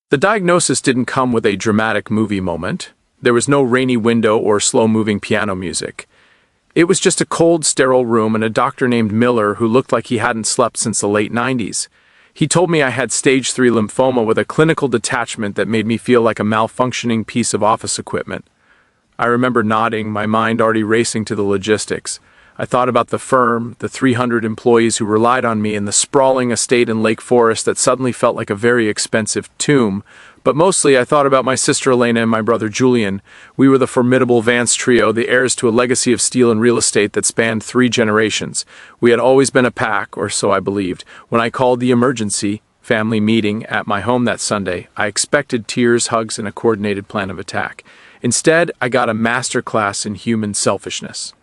The diagnosis didn't come with a dramatic movie moment. There was no rainy window or slow-moving piano music. It was just a cold, sterile room and a doctor named Miller who looked like he hadn't slept since the late 90s. He told me I had stage 3 lymphoma with a clinical detachment that made me feel like a malfunctioning piece of office equipment. I remember nodding, my mind already racing to the logistics. I thought about the firm, the 300 employees who relied on me, and the sprawling estate in Lake Forest that suddenly felt like a very expensive tomb. But mostly I thought about my sister Elena and my brother Julian. We were the formidable Vance trio, the heirs to a legacy of steel and real estate that spanned 3 generations. We had always been a pack, or so I believed. When I called the emergency family meeting at my home that Sunday, I expected tears, hugs, and a coordinated plan of attack. Instead, I got a master class in human selfishness.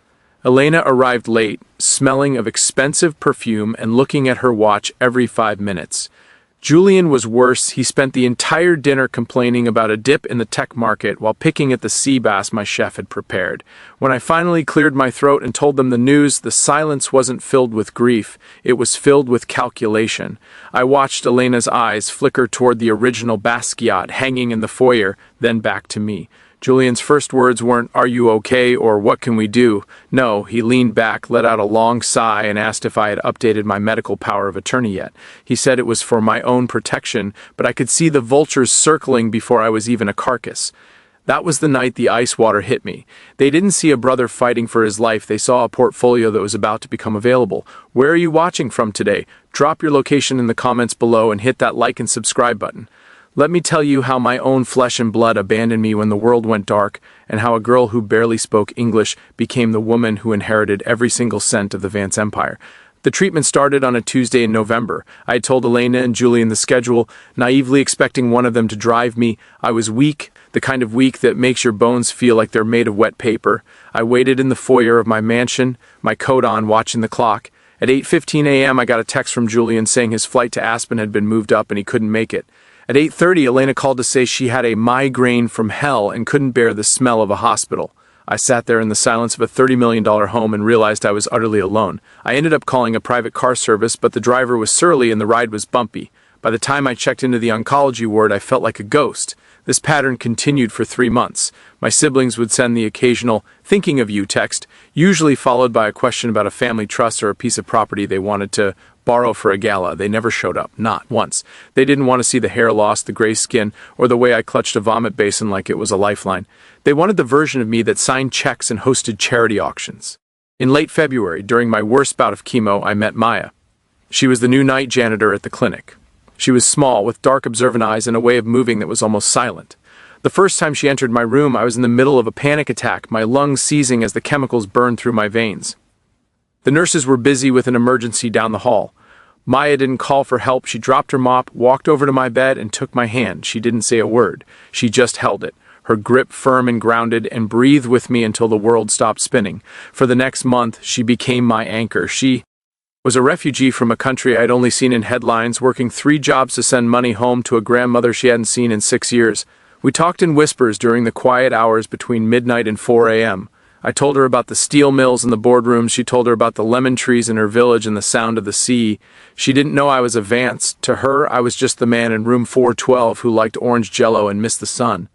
Elena arrived late, smelling of expensive perfume and looking at her watch every 5 minutes. Julian was worse. He spent the entire dinner complaining about a dip in the tech market while picking at the sea bass my chef had prepared. When I finally cleared my throat and told them the news, the silence wasn't filled with grief. It was filled with calculation. I watched Elena's eyes flicker toward the original Basquiat hanging in the foyer, then back to me. Julian's first words weren't, "Are you okay?" or "What can we do?" No, he leaned back, let out a long sigh, and asked if I had updated my medical power of attorney yet. He said it was for my own protection, but I could see the vultures circling before I was even a carcass. That was the night the ice water hit me. They didn't see a brother fighting for his life. They saw a portfolio that was about to become available. Where are you watching from today? Drop your location in the comments below and hit that like and subscribe button. Let me tell you how my own flesh and blood abandoned me when the world went dark, and how a girl who barely spoke English became the woman who inherited every single cent of the Vance empire. The treatment started on a Tuesday in November. I had told Elena and Julian the schedule, naively expecting one of them to drive me. I was weak, the kind of weak that makes your bones feel like they're made of wet paper. I waited in the foyer of my mansion, my coat on, watching the clock. At 8:15 a.m. I got a text from Julian saying his flight to Aspen had been moved up and he couldn't make it. At 8:30, Elena called to say she had a migraine from hell and couldn't bear the smell of a hospital. I sat there in the silence of a $30 million home and realized I was utterly alone. I ended up calling a private car service, but the driver was surly and the ride was bumpy. By the time I checked into the oncology ward, I felt like a ghost. This pattern continued for 3 months. My siblings would send the occasional "thinking of you" text, usually followed by a question about a family trust or a piece of property they wanted to borrow for a gala. They never showed up, not once. They didn't want to see the hair loss, the gray skin, or the way I clutched a vomit basin like it was a lifeline. They wanted the version of me that signed checks and hosted charity auctions. In late February, during my worst bout of chemo, I met Maya. She was the new night janitor at the clinic. She was small, with dark observant eyes and a way of moving that was almost silent. The first time she entered my room, I was in the middle of a panic attack, my lungs seizing as the chemicals burned through my veins. The nurses were busy with an emergency down the hall. Maya didn't call for help. She dropped her mop, walked over to my bed, and took my hand. She didn't say a word. She just held it, her grip firm and grounded, and breathed with me until the world stopped spinning. For the next month, she became my anchor. She was a refugee from a country I'd only seen in headlines, working 3 jobs to send money home to a grandmother she hadn't seen in 6 years. We talked in whispers during the quiet hours between midnight and 4 a.m. I told her about the steel mills and the boardrooms. She told her about the lemon trees in her village and the sound of the sea. She didn't know I was a Vance. To her, I was just the man in room 412 who liked orange jello and missed the sun.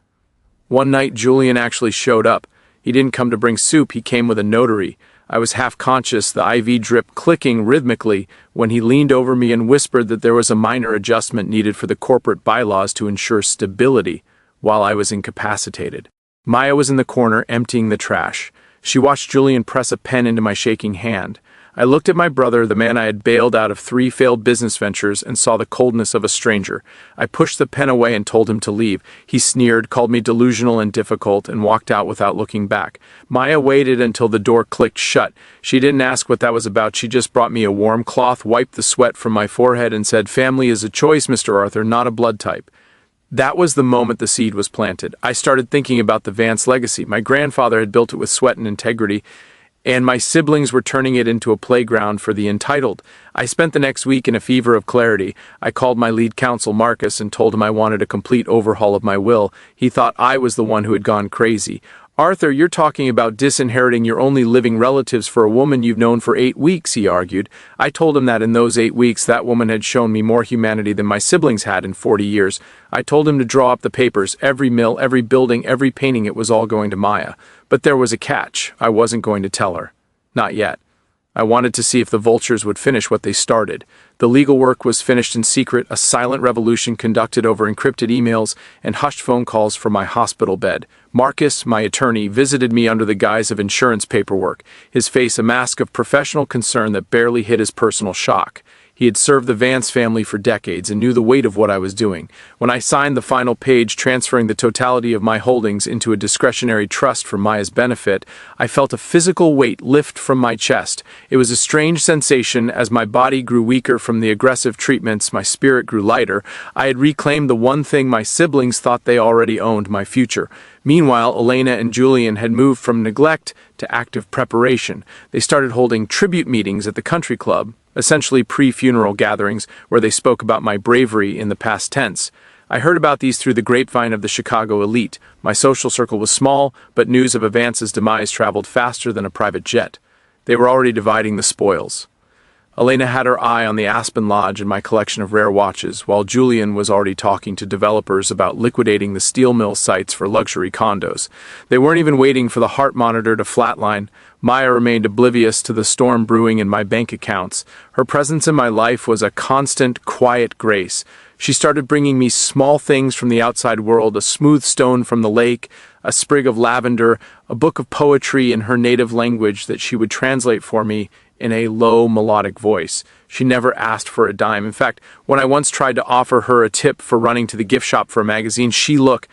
One night, Julian actually showed up. He didn't come to bring soup. He came with a notary. I was half conscious, the IV drip clicking rhythmically, when he leaned over me and whispered that there was a minor adjustment needed for the corporate bylaws to ensure stability while I was incapacitated. Maya was in the corner, emptying the trash. She watched Julian press a pen into my shaking hand. I looked at my brother, the man I had bailed out of 3 failed business ventures, and saw the coldness of a stranger. I pushed the pen away and told him to leave. He sneered, called me delusional and difficult, and walked out without looking back. Maya waited until the door clicked shut. She didn't ask what that was about. She just brought me a warm cloth, wiped the sweat from my forehead, and said, "Family is a choice, Mr. Arthur, not a blood type." That was the moment the seed was planted. I started thinking about the Vance legacy. My grandfather had built it with sweat and integrity, and my siblings were turning it into a playground for the entitled. I spent the next week in a fever of clarity. I called my lead counsel, Marcus, and told him I wanted a complete overhaul of my will. He thought I was the one who had gone crazy. Arthur, you're talking about disinheriting your only living relatives for a woman you've known for 8 weeks, he argued. I told him that in those 8 weeks that woman had shown me more humanity than my siblings had in 40 years. I told him to draw up the papers, every mill, every building, every painting, it was all going to Maya. But there was a catch. I wasn't going to tell her. Not yet. I wanted to see if the vultures would finish what they started. The legal work was finished in secret, a silent revolution conducted over encrypted emails and hushed phone calls from my hospital bed. Marcus, my attorney, visited me under the guise of insurance paperwork, his face a mask of professional concern that barely hid his personal shock. He had served the Vance family for decades and knew the weight of what I was doing. When I signed the final page transferring the totality of my holdings into a discretionary trust for Maya's benefit, I felt a physical weight lift from my chest. It was a strange sensation. As my body grew weaker from the aggressive treatments, my spirit grew lighter. I had reclaimed the one thing my siblings thought they already owned, my future. Meanwhile, Elena and Julian had moved from neglect to active preparation. They started holding tribute meetings at the country club, essentially pre-funeral gatherings where they spoke about my bravery in the past tense. I heard about these through the grapevine of the Chicago elite. My social circle was small, but news of Vance's demise traveled faster than a private jet. They were already dividing the spoils. Elena had her eye on the Aspen Lodge and my collection of rare watches, while Julian was already talking to developers about liquidating the steel mill sites for luxury condos. They weren't even waiting for the heart monitor to flatline. Maya remained oblivious to the storm brewing in my bank accounts. Her presence in my life was a constant, quiet grace. She started bringing me small things from the outside world, a smooth stone from the lake, a sprig of lavender, a book of poetry in her native language that she would translate for me in a low, melodic voice. She never asked for a dime. In fact, when I once tried to offer her a tip for running to the gift shop for a magazine, she looked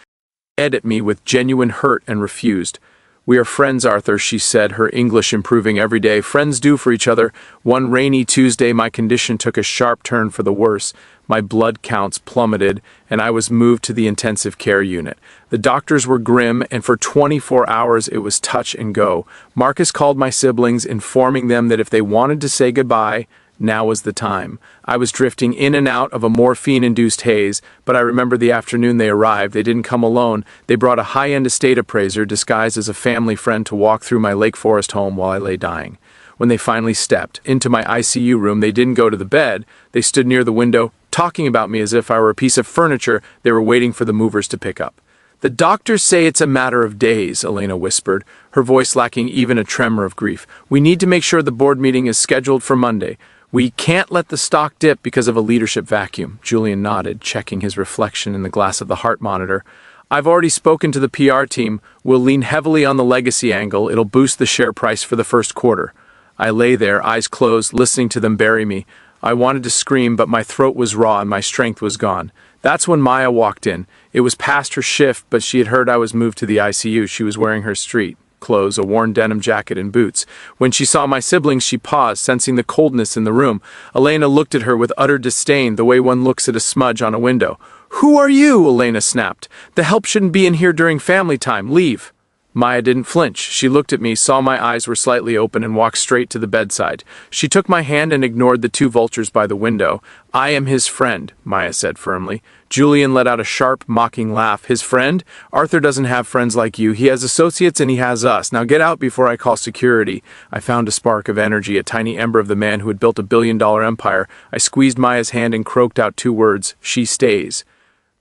at me with genuine hurt and refused. "We are friends, Arthur," she said, her English improving every day. "Friends do for each other." One rainy Tuesday, my condition took a sharp turn for the worse. My blood counts plummeted, and I was moved to the intensive care unit. The doctors were grim, and for 24 hours it was touch and go. Marcus called my siblings, informing them that if they wanted to say goodbye, now was the time. I was drifting in and out of a morphine-induced haze, but I remember the afternoon they arrived. They didn't come alone. They brought a high-end estate appraiser disguised as a family friend to walk through my Lake Forest home while I lay dying. When they finally stepped into my ICU room, they didn't go to the bed. They stood near the window, talking about me as if I were a piece of furniture they were waiting for the movers to pick up. "The doctors say it's a matter of days," Elena whispered, her voice lacking even a tremor of grief. "We need to make sure the board meeting is scheduled for Monday. We can't let the stock dip because of a leadership vacuum." Julian nodded, checking his reflection in the glass of the heart monitor. "I've already spoken to the PR team. We'll lean heavily on the legacy angle. It'll boost the share price for the first quarter." I lay there, eyes closed, listening to them bury me. I wanted to scream, but my throat was raw and my strength was gone. That's when Maya walked in. It was past her shift, but she had heard I was moved to the ICU. She was wearing her street clothes, a worn denim jacket and boots. When she saw my siblings, she paused, sensing the coldness in the room. Elena looked at her with utter disdain, the way one looks at a smudge on a window. "Who are you?" Elena snapped. "The help shouldn't be in here during family time. Leave." Maya didn't flinch. She looked at me, saw my eyes were slightly open, and walked straight to the bedside. She took my hand and ignored the two vultures by the window. "I am his friend," Maya said firmly. Julian let out a sharp, mocking laugh. "His friend? Arthur doesn't have friends like you. He has associates and he has us. Now get out before I call security." I found a spark of energy, a tiny ember of the man who had built a billion-dollar empire. I squeezed Maya's hand and croaked out two words: "She stays."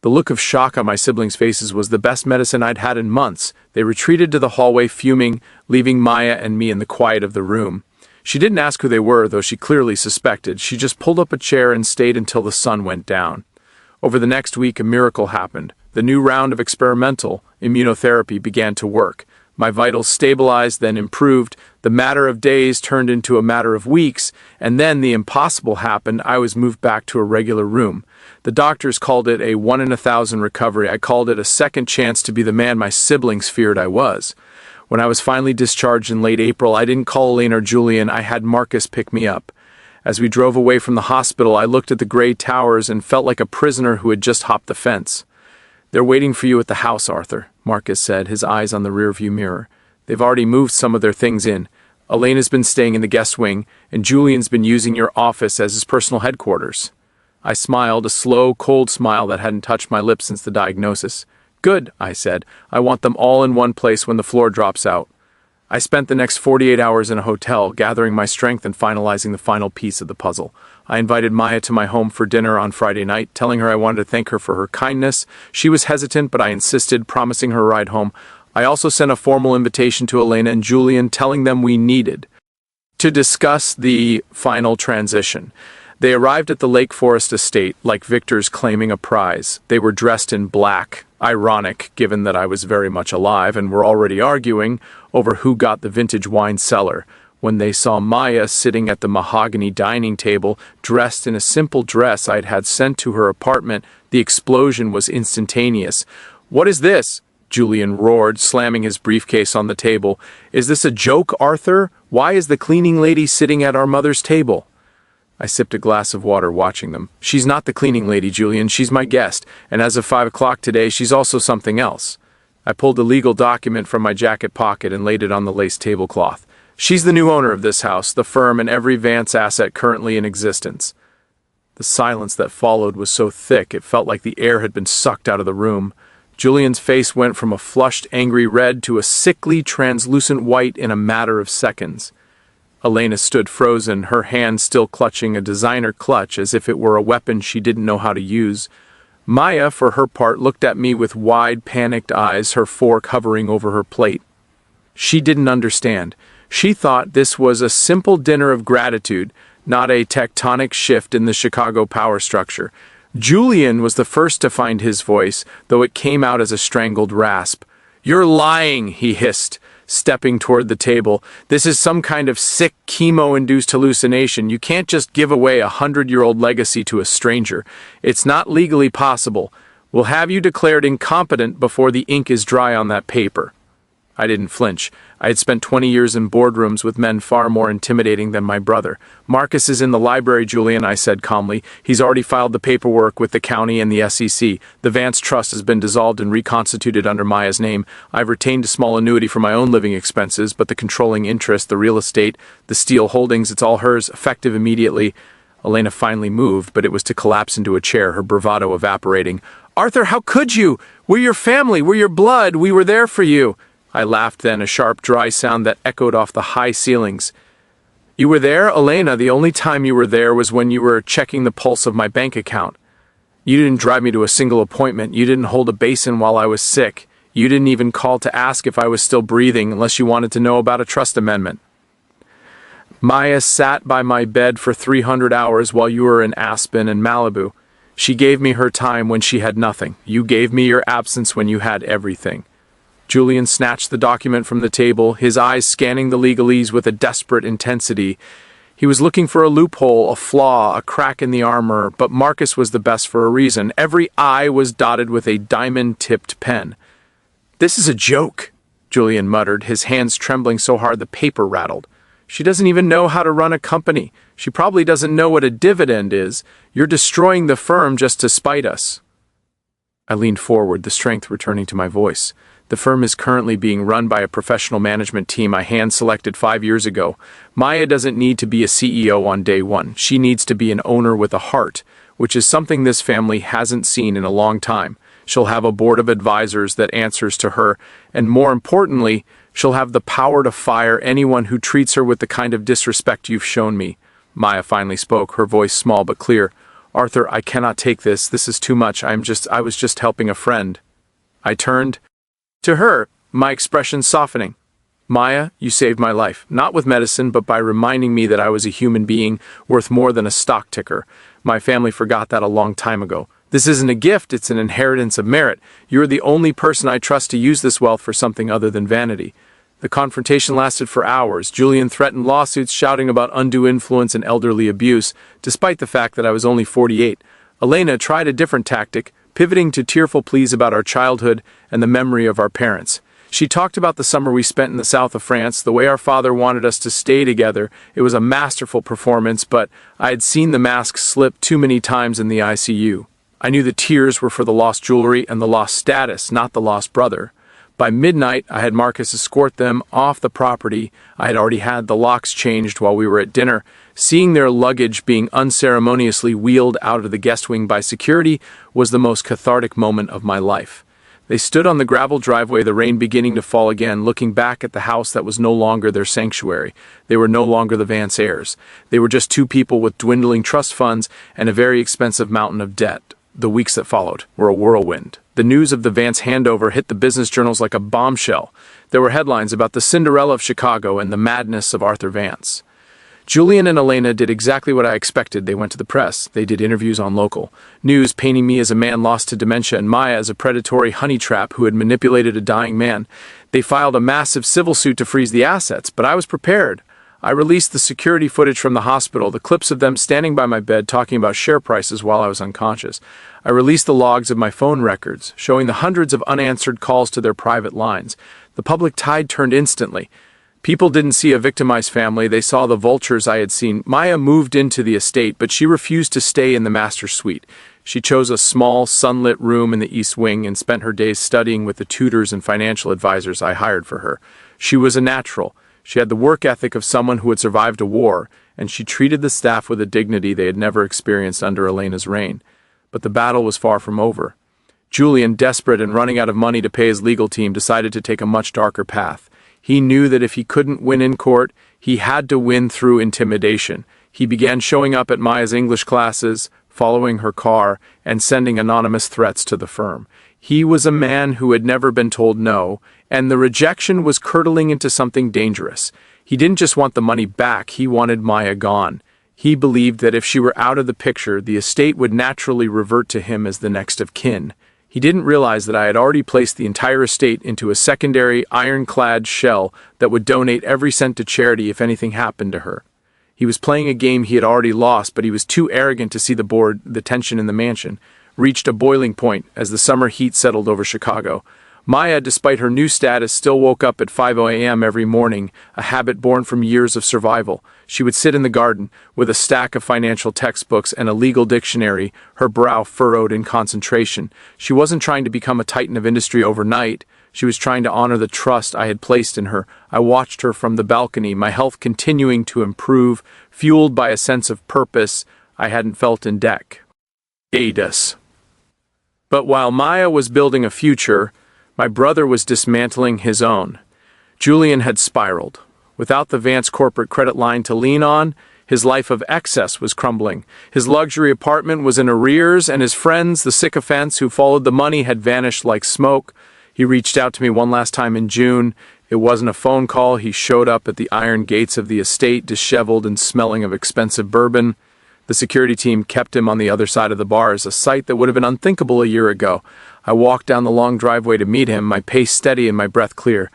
The look of shock on my siblings' faces was the best medicine I'd had in months. They retreated to the hallway, fuming, leaving Maya and me in the quiet of the room. She didn't ask who they were, though she clearly suspected. She just pulled up a chair and stayed until the sun went down. Over the next week, a miracle happened. The new round of experimental immunotherapy began to work. My vitals stabilized, then improved. The matter of days turned into a matter of weeks, and then the impossible happened. I was moved back to a regular room. The doctors called it a 1 in 1,000 recovery. I called it a second chance to be the man my siblings feared I was. When I was finally discharged in late April, I didn't call Elaine or Julian. I had Marcus pick me up. As we drove away from the hospital, I looked at the gray towers and felt like a prisoner who had just hopped the fence. "They're waiting for you at the house, Arthur," Marcus said, his eyes on the rearview mirror. "They've already moved some of their things in. Elena's been staying in the guest wing, and Julian's been using your office as his personal headquarters." I smiled, a slow, cold smile that hadn't touched my lips since the diagnosis. Good, I said. I want them all in one place when the floor drops out. I spent the next 48 hours in a hotel, gathering my strength and finalizing the final piece of the puzzle. I invited Maya to my home for dinner on Friday night, telling her I wanted to thank her for her kindness. She was hesitant, but I insisted, promising her a ride home. I also sent a formal invitation to Elena and Julian, telling them we needed to discuss the final transition. They arrived at the Lake Forest estate, like victors claiming a prize. They were dressed in black, ironic given that I was very much alive, and were already arguing over who got the vintage wine cellar. When they saw Maya sitting at the mahogany dining table, dressed in a simple dress I'd had sent to her apartment, the explosion was instantaneous. "What is this?" Julian roared, slamming his briefcase on the table. "Is this a joke, Arthur? Why is the cleaning lady sitting at our mother's table?" I sipped a glass of water, watching them. "She's not the cleaning lady, Julian. She's my guest, and as of 5 o'clock today, she's also something else." I pulled a legal document from my jacket pocket and laid it on the lace tablecloth. "She's the new owner of this house, the firm, and every Vance asset currently in existence." The silence that followed was so thick it felt like the air had been sucked out of the room. Julian's face went from a flushed, angry red to a sickly, translucent white in a matter of seconds. Elena stood frozen, her hand still clutching a designer clutch as if it were a weapon she didn't know how to use. Maya, for her part, looked at me with wide, panicked eyes, her fork hovering over her plate. She didn't understand. She thought this was a simple dinner of gratitude, not a tectonic shift in the Chicago power structure. Julian was the first to find his voice, though it came out as a strangled rasp. "You're lying," he hissed, stepping toward the table. "This is some kind of sick, chemo-induced hallucination. You can't just give away a 100-year-old legacy to a stranger. It's not legally possible. We'll have you declared incompetent before the ink is dry on that paper." I didn't flinch. I had spent 20 years in boardrooms with men far more intimidating than my brother. "Marcus is in the library, Julian," I said calmly. "He's already filed the paperwork with the county and the SEC. The Vance Trust has been dissolved and reconstituted under Maya's name. I've retained a small annuity for my own living expenses, but the controlling interest, the real estate, the steel holdings, it's all hers, effective immediately." Elena finally moved, but it was to collapse into a chair, her bravado evaporating. "Arthur, how could you? We're your family, we're your blood, we were there for you." I laughed then, a sharp, dry sound that echoed off the high ceilings. "You were there, Elena? The only time you were there was when you were checking the pulse of my bank account. You didn't drive me to a single appointment. You didn't hold a basin while I was sick. You didn't even call to ask if I was still breathing unless you wanted to know about a trust amendment. Maya sat by my bed for 300 hours while you were in Aspen and Malibu. She gave me her time when she had nothing. You gave me your absence when you had everything." Julian snatched the document from the table, his eyes scanning the legalese with a desperate intensity. He was looking for a loophole, a flaw, a crack in the armor, but Marcus was the best for a reason. Every I was dotted with a diamond-tipped pen. "This is a joke," Julian muttered, his hands trembling so hard the paper rattled. "She doesn't even know how to run a company. She probably doesn't know what a dividend is. You're destroying the firm just to spite us." I leaned forward, the strength returning to my voice. "The firm is currently being run by a professional management team I hand-selected 5 years ago. Maya doesn't need to be a CEO on day one. She needs to be an owner with a heart, which is something this family hasn't seen in a long time. She'll have a board of advisors that answers to her, and more importantly, she'll have the power to fire anyone who treats her with the kind of disrespect you've shown me." Maya finally spoke, her voice small but clear. "Arthur, I cannot take this. This is too much. I was just helping a friend." I turned to her, my expression softening. "Maya, you saved my life, not with medicine, but by reminding me that I was a human being worth more than a stock ticker. My family forgot that a long time ago. This isn't a gift, it's an inheritance of merit. You're the only person I trust to use this wealth for something other than vanity." The confrontation lasted for hours. Julian threatened lawsuits, shouting about undue influence and elderly abuse, despite the fact that I was only 48. Elena tried a different tactic, pivoting to tearful pleas about our childhood and the memory of our parents. She talked about the summer we spent in the south of France, the way our father wanted us to stay together. It was a masterful performance, but I had seen the mask slip too many times in the ICU. I knew the tears were for the lost jewelry and the lost status, not the lost brother. By midnight, I had Marcus escort them off the property. I had already had the locks changed while we were at dinner. Seeing their luggage being unceremoniously wheeled out of the guest wing by security was the most cathartic moment of my life. They stood on the gravel driveway, the rain beginning to fall again, looking back at the house that was no longer their sanctuary. They were no longer the Vance heirs. They were just two people with dwindling trust funds and a very expensive mountain of debt. The weeks that followed were a whirlwind. The news of the Vance handover hit the business journals like a bombshell. There were headlines about the Cinderella of Chicago and the madness of Arthur Vance. Julian and Elena did exactly what I expected. They went to the press. They did interviews on local news, painting me as a man lost to dementia and Maya as a predatory honey trap who had manipulated a dying man. They filed a massive civil suit to freeze the assets, but I was prepared. I released the security footage from the hospital, the clips of them standing by my bed talking about share prices while I was unconscious. I released the logs of my phone records, showing the hundreds of unanswered calls to their private lines. The public tide turned instantly. People didn't see a victimized family, they saw the vultures I had seen. Maya moved into the estate, but she refused to stay in the master suite. She chose a small, sunlit room in the east wing and spent her days studying with the tutors and financial advisors I hired for her. She was a natural. She had the work ethic of someone who had survived a war, and she treated the staff with a dignity they had never experienced under Elena's reign. But the battle was far from over. Julian, desperate and running out of money to pay his legal team, decided to take a much darker path. He knew that if he couldn't win in court, he had to win through intimidation. He began showing up at Maya's English classes, following her car, and sending anonymous threats to the firm. He was a man who had never been told no, and the rejection was curdling into something dangerous. He didn't just want the money back, he wanted Maya gone. He believed that if she were out of the picture, the estate would naturally revert to him as the next of kin. He didn't realize that I had already placed the entire estate into a secondary, ironclad shell that would donate every cent to charity if anything happened to her. He was playing a game he had already lost, but he was too arrogant to see the tension in the mansion reached a boiling point as the summer heat settled over Chicago. Maya, despite her new status, still woke up at 5 a.m. every morning, a habit born from years of survival. She would sit in the garden with a stack of financial textbooks and a legal dictionary, her brow furrowed in concentration. She wasn't trying to become a titan of industry overnight. She was trying to honor the trust I had placed in her. I watched her from the balcony, my health continuing to improve, fueled by a sense of purpose I hadn't felt in decades. But while Maya was building a future, my brother was dismantling his own. Julian had spiraled. Without the Vance corporate credit line to lean on, his life of excess was crumbling. His luxury apartment was in arrears, and his friends, the sycophants who followed the money, had vanished like smoke. He reached out to me one last time in June. It wasn't a phone call. He showed up at the iron gates of the estate, disheveled and smelling of expensive bourbon. The security team kept him on the other side of the bars, a sight that would have been unthinkable a year ago. I walked down the long driveway to meet him, my pace steady and my breath clear.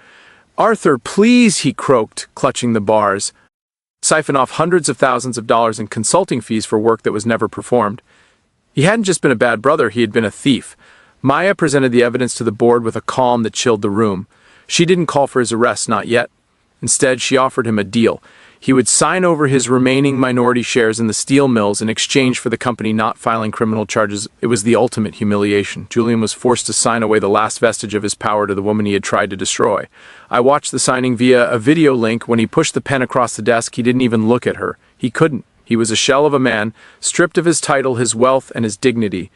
"Arthur, please," he croaked, clutching the bars. Siphon off hundreds of thousands of dollars in consulting fees for work that was never performed. He hadn't just been a bad brother, he had been a thief. Maya presented the evidence to the board with a calm that chilled the room. She didn't call for his arrest, not yet. Instead, she offered him a deal. He would sign over his remaining minority shares in the steel mills in exchange for the company not filing criminal charges. It was the ultimate humiliation. Julian was forced to sign away the last vestige of his power to the woman he had tried to destroy. I watched the signing via a video link. When he pushed the pen across the desk, he didn't even look at her. He couldn't. He was a shell of a man, stripped of his title, his wealth, and his dignity.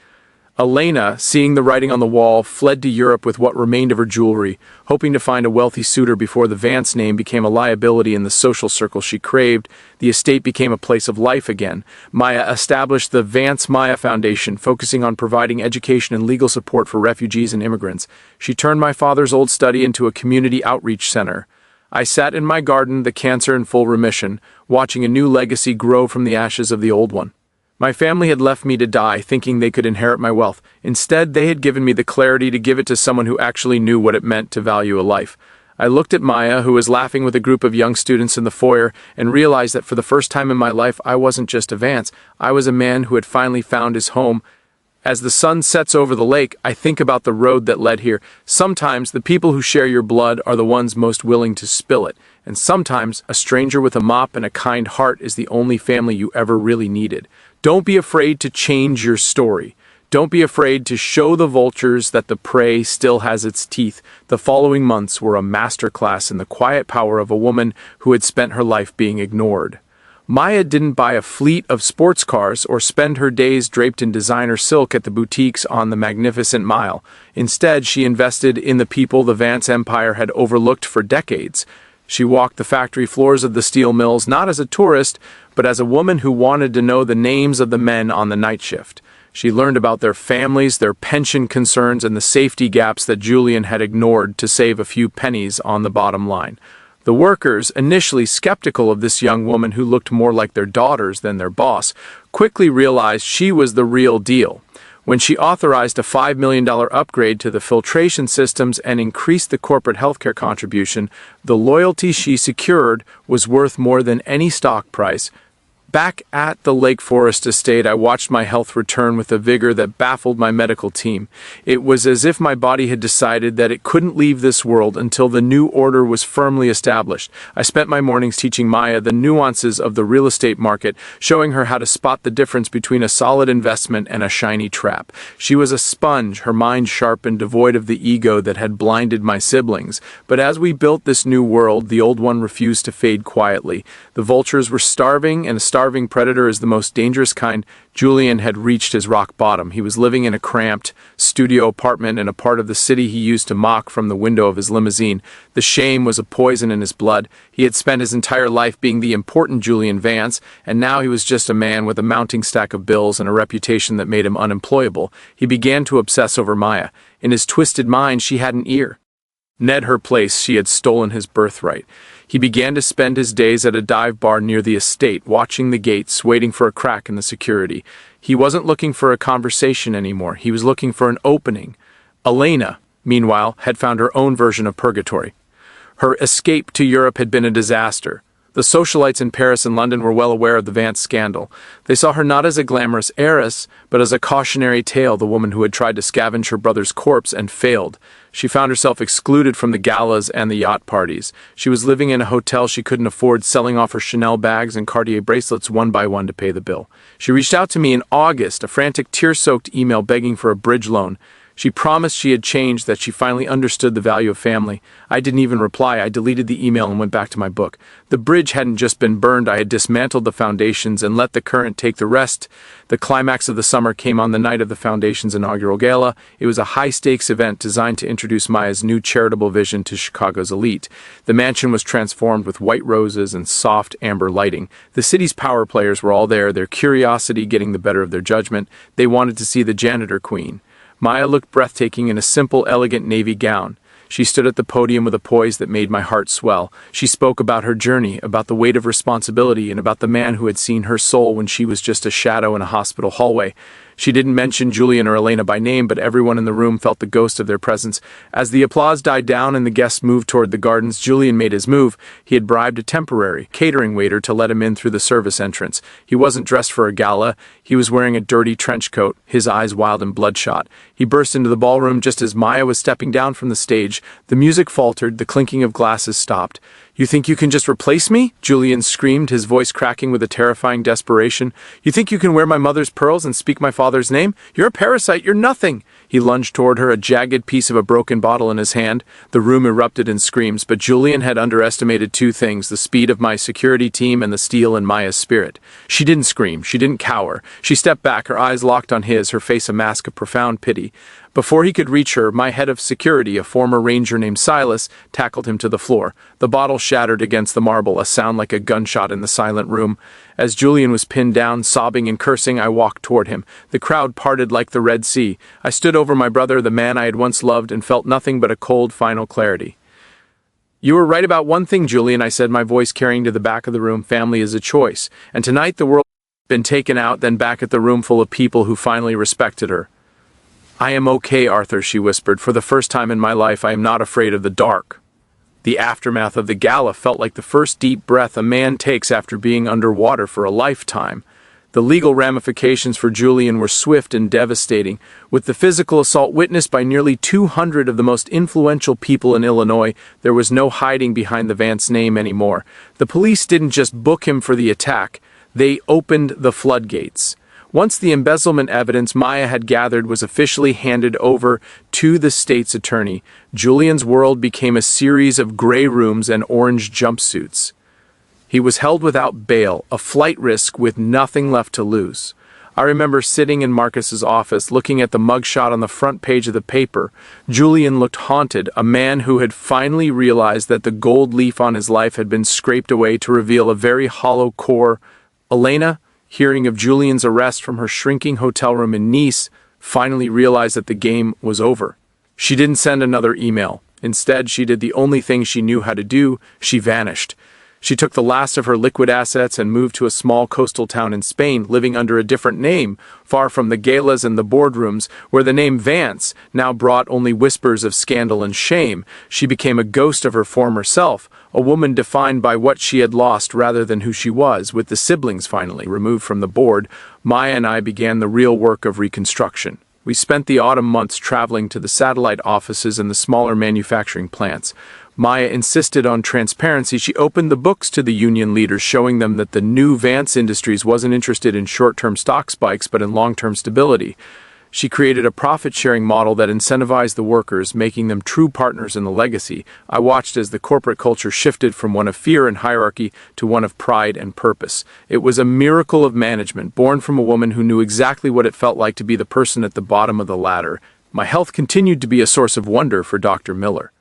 Elena, seeing the writing on the wall, fled to Europe with what remained of her jewelry, hoping to find a wealthy suitor before the Vance name became a liability in the social circle she craved. The estate became a place of life again. Maya established the Vance Maya Foundation, focusing on providing education and legal support for refugees and immigrants. She turned my father's old study into a community outreach center. I sat in my garden, the cancer in full remission, watching a new legacy grow from the ashes of the old one. My family had left me to die, thinking they could inherit my wealth. Instead, they had given me the clarity to give it to someone who actually knew what it meant to value a life. I looked at Maya, who was laughing with a group of young students in the foyer, and realized that for the first time in my life, I wasn't just a Vance. I was a man who had finally found his home. As the sun sets over the lake, I think about the road that led here. Sometimes the people who share your blood are the ones most willing to spill it, and sometimes a stranger with a mop and a kind heart is the only family you ever really needed. Don't be afraid to change your story. Don't be afraid to show the vultures that the prey still has its teeth. The following months were a masterclass in the quiet power of a woman who had spent her life being ignored. Maya didn't buy a fleet of sports cars or spend her days draped in designer silk at the boutiques on the Magnificent Mile. Instead, she invested in the people the Vance empire had overlooked for decades. She walked the factory floors of the steel mills not as a tourist, but as a woman who wanted to know the names of the men on the night shift. She learned about their families, their pension concerns, and the safety gaps that Julian had ignored to save a few pennies on the bottom line. The workers, initially skeptical of this young woman who looked more like their daughters than their boss, quickly realized she was the real deal. When she authorized a $5 million upgrade to the filtration systems and increased the corporate healthcare contribution, the loyalty she secured was worth more than any stock price. Back at the Lake Forest estate, I watched my health return with a vigor that baffled my medical team. It was as if my body had decided that it couldn't leave this world until the new order was firmly established. I spent my mornings teaching Maya the nuances of the real estate market, showing her how to spot the difference between a solid investment and a shiny trap. She was a sponge, her mind sharp and devoid of the ego that had blinded my siblings. But as we built this new world, the old one refused to fade quietly. The vultures were starving, and a starving predator is the most dangerous kind. Julian had reached his rock bottom. He was living in a cramped studio apartment in a part of the city he used to mock from the window of his limousine. The shame was a poison in his blood. He had spent his entire life being the important Julian Vance, and now he was just a man with a mounting stack of bills and a reputation that made him unemployable. He began to obsess over Maya. In his twisted mind, she had an ear. Ned her place, she had stolen his birthright. He began to spend his days at a dive bar near the estate, watching the gates, waiting for a crack in the security. He wasn't looking for a conversation anymore. He was looking for an opening. Elena, meanwhile, had found her own version of purgatory. Her escape to Europe had been a disaster. The socialites in Paris and London were well aware of the Vance scandal. They saw her not as a glamorous heiress, but as a cautionary tale, the woman who had tried to scavenge her brother's corpse and failed. She found herself excluded from the galas and the yacht parties. She was living in a hotel she couldn't afford, selling off her Chanel bags and Cartier bracelets one by one to pay the bill. She reached out to me in August, a frantic, tear-soaked email begging for a bridge loan. She promised she had changed, that she finally understood the value of family. I didn't even reply. I deleted the email and went back to my book. The bridge hadn't just been burned. I had dismantled the foundations and let the current take the rest. The climax of the summer came on the night of the foundation's inaugural gala. It was a high-stakes event designed to introduce Maya's new charitable vision to Chicago's elite. The mansion was transformed with white roses and soft amber lighting. The city's power players were all there, their curiosity getting the better of their judgment. They wanted to see the janitor queen. Maya looked breathtaking in a simple, elegant navy gown. She stood at the podium with a poise that made my heart swell. She spoke about her journey, about the weight of responsibility, and about the man who had seen her soul when she was just a shadow in a hospital hallway. She didn't mention Julian or Elena by name, but everyone in the room felt the ghost of their presence. As the applause died down and the guests moved toward the gardens, Julian made his move. He had bribed a temporary catering waiter to let him in through the service entrance. He wasn't dressed for a gala. He was wearing a dirty trench coat, his eyes wild and bloodshot. He burst into the ballroom just as Maya was stepping down from the stage. The music faltered, the clinking of glasses stopped. "You think you can just replace me?" Julian screamed, his voice cracking with a terrifying desperation. "You think you can wear my mother's pearls and speak my father's name? You're a parasite, you're nothing!" He lunged toward her, a jagged piece of a broken bottle in his hand. The room erupted in screams, but Julian had underestimated two things: the speed of my security team and the steel in Maya's spirit. She didn't scream, she didn't cower. She stepped back, her eyes locked on his, her face a mask of profound pity. Before he could reach her, my head of security, a former ranger named Silas, tackled him to the floor. The bottle shattered against the marble, a sound like a gunshot in the silent room. As Julian was pinned down, sobbing and cursing, I walked toward him. The crowd parted like the Red Sea. I stood over my brother, the man I had once loved, and felt nothing but a cold, final clarity. "You were right about one thing, Julian," I said, my voice carrying to the back of the room. "Family is a choice. And tonight the world had been taken out, then back at the room full of people who finally respected her." "I am okay, Arthur," she whispered. "For the first time in my life, I am not afraid of the dark." The aftermath of the gala felt like the first deep breath a man takes after being underwater for a lifetime. The legal ramifications for Julian were swift and devastating. With the physical assault witnessed by nearly 200 of the most influential people in Illinois, there was no hiding behind the Vance name anymore. The police didn't just book him for the attack, they opened the floodgates. Once the embezzlement evidence Maya had gathered was officially handed over to the state's attorney, Julian's world became a series of gray rooms and orange jumpsuits. He was held without bail, a flight risk with nothing left to lose. I remember sitting in Marcus's office looking at the mugshot on the front page of the paper. Julian looked haunted, a man who had finally realized that the gold leaf on his life had been scraped away to reveal a very hollow core. Elena, hearing of Julian's arrest from her shrinking hotel room in Nice, finally realized that the game was over. She didn't send another email. Instead, she did the only thing she knew how to do. She vanished. She took the last of her liquid assets and moved to a small coastal town in Spain, living under a different name, far from the galas and the boardrooms, where the name Vance now brought only whispers of scandal and shame. She became a ghost of her former self, a woman defined by what she had lost rather than who she was. With the siblings finally removed from the board, Maya and I began the real work of reconstruction. We spent the autumn months traveling to the satellite offices and the smaller manufacturing plants. Maya insisted on transparency. She opened the books to the union leaders, showing them that the new Vance Industries wasn't interested in short-term stock spikes, but in long-term stability. She created a profit-sharing model that incentivized the workers, making them true partners in the legacy. I watched as the corporate culture shifted from one of fear and hierarchy to one of pride and purpose. It was a miracle of management, born from a woman who knew exactly what it felt like to be the person at the bottom of the ladder. My health continued to be a source of wonder for Dr. Miller.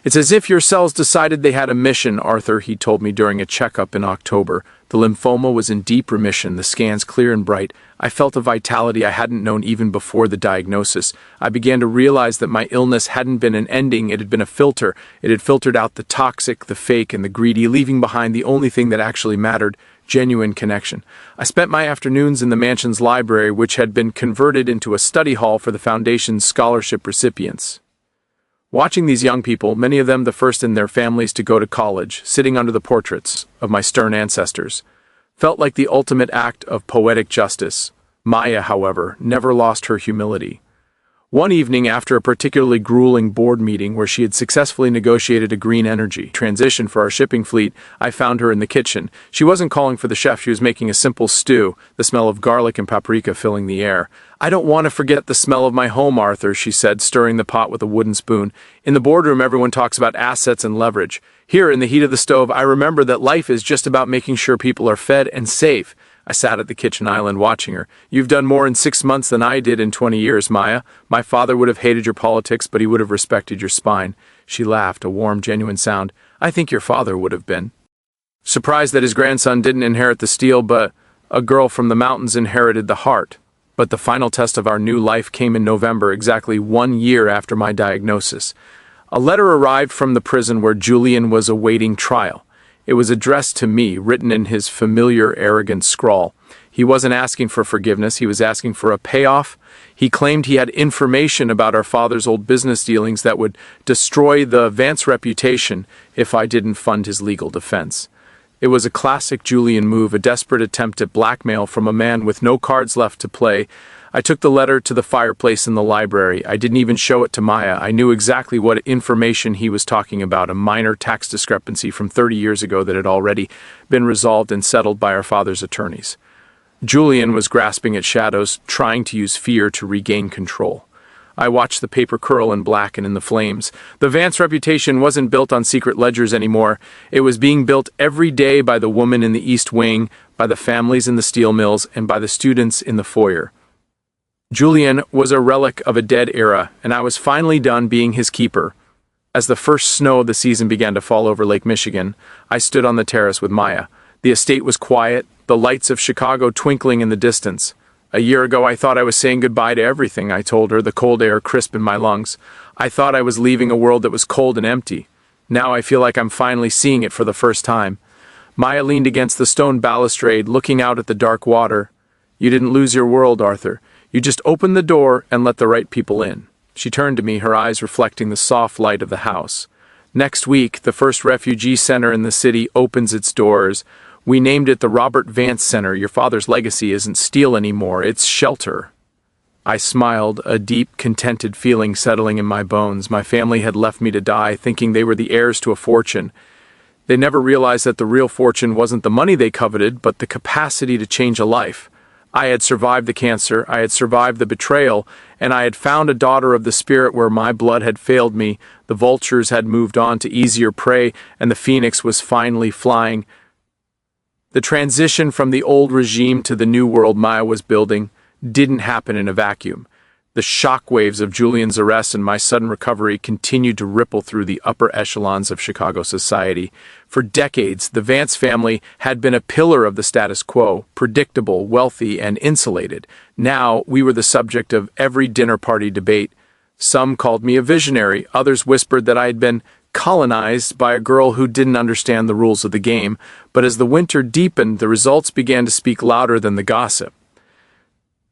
"It's as if your cells decided they had a mission, Arthur," he told me during a checkup in October. The lymphoma was in deep remission, the scans clear and bright. I felt a vitality I hadn't known even before the diagnosis. I began to realize that my illness hadn't been an ending, it had been a filter. It had filtered out the toxic, the fake, and the greedy, leaving behind the only thing that actually mattered: genuine connection. I spent my afternoons in the mansion's library, which had been converted into a study hall for the Foundation's scholarship recipients. Watching these young people, many of them the first in their families to go to college, sitting under the portraits of my stern ancestors, felt like the ultimate act of poetic justice. Maya, however, never lost her humility. One evening, after a particularly grueling board meeting where she had successfully negotiated a green energy transition for our shipping fleet, I found her in the kitchen. She wasn't calling for the chef, she was making a simple stew, the smell of garlic and paprika filling the air. "I don't want to forget the smell of my home, Arthur," she said, stirring the pot with a wooden spoon. "In the boardroom, everyone talks about assets and leverage. Here, in the heat of the stove, I remember that life is just about making sure people are fed and safe." I sat at the kitchen island watching her. "You've done more in 6 months than I did in 20 years, Maya. My father would have hated your politics, but he would have respected your spine." She laughed, a warm, genuine sound. "I think your father would have been surprised that his grandson didn't inherit the steel, but a girl from the mountains inherited the heart." But the final test of our new life came in November, exactly 1 year after my diagnosis. A letter arrived from the prison where Julian was awaiting trial. It was addressed to me, written in his familiar, arrogant scrawl. He wasn't asking for forgiveness, he was asking for a payoff. He claimed he had information about our father's old business dealings that would destroy the Vance reputation if I didn't fund his legal defense. It was a classic Julian move, a desperate attempt at blackmail from a man with no cards left to play. I took the letter to the fireplace in the library. I didn't even show it to Maya. I knew exactly what information he was talking about, a minor tax discrepancy from 30 years ago that had already been resolved and settled by our father's attorneys. Julian was grasping at shadows, trying to use fear to regain control. I watched the paper curl and blacken in the flames. The Vance reputation wasn't built on secret ledgers anymore. It was being built every day by the woman in the East Wing, by the families in the steel mills, and by the students in the foyer. Julian was a relic of a dead era, and I was finally done being his keeper. As the first snow of the season began to fall over Lake Michigan, I stood on the terrace with Maya. The estate was quiet, the lights of Chicago twinkling in the distance. A year ago, I thought I was saying goodbye to everything, I told her, the cold air crisp in my lungs. I thought I was leaving a world that was cold and empty. Now I feel like I'm finally seeing it for the first time. Maya leaned against the stone balustrade, looking out at the dark water. "You didn't lose your world, Arthur. You just opened the door and let the right people in." She turned to me, her eyes reflecting the soft light of the house. "Next week, the first refugee center in the city opens its doors. We named it the Robert Vance Center. Your father's legacy isn't steel anymore, it's shelter." I smiled, a deep, contented feeling settling in my bones. My family had left me to die, thinking they were the heirs to a fortune. They never realized that the real fortune wasn't the money they coveted, but the capacity to change a life. I had survived the cancer, I had survived the betrayal, and I had found a daughter of the spirit where my blood had failed me. The vultures had moved on to easier prey, and the phoenix was finally flying. The transition from the old regime to the new world Maya was building didn't happen in a vacuum. The shockwaves of Julian's arrest and my sudden recovery continued to ripple through the upper echelons of Chicago society. For decades, the Vance family had been a pillar of the status quo, predictable, wealthy, and insulated. Now, we were the subject of every dinner party debate. Some called me a visionary, others whispered that I had been colonized by a girl who didn't understand the rules of the game. But as the winter deepened, the results began to speak louder than the gossip.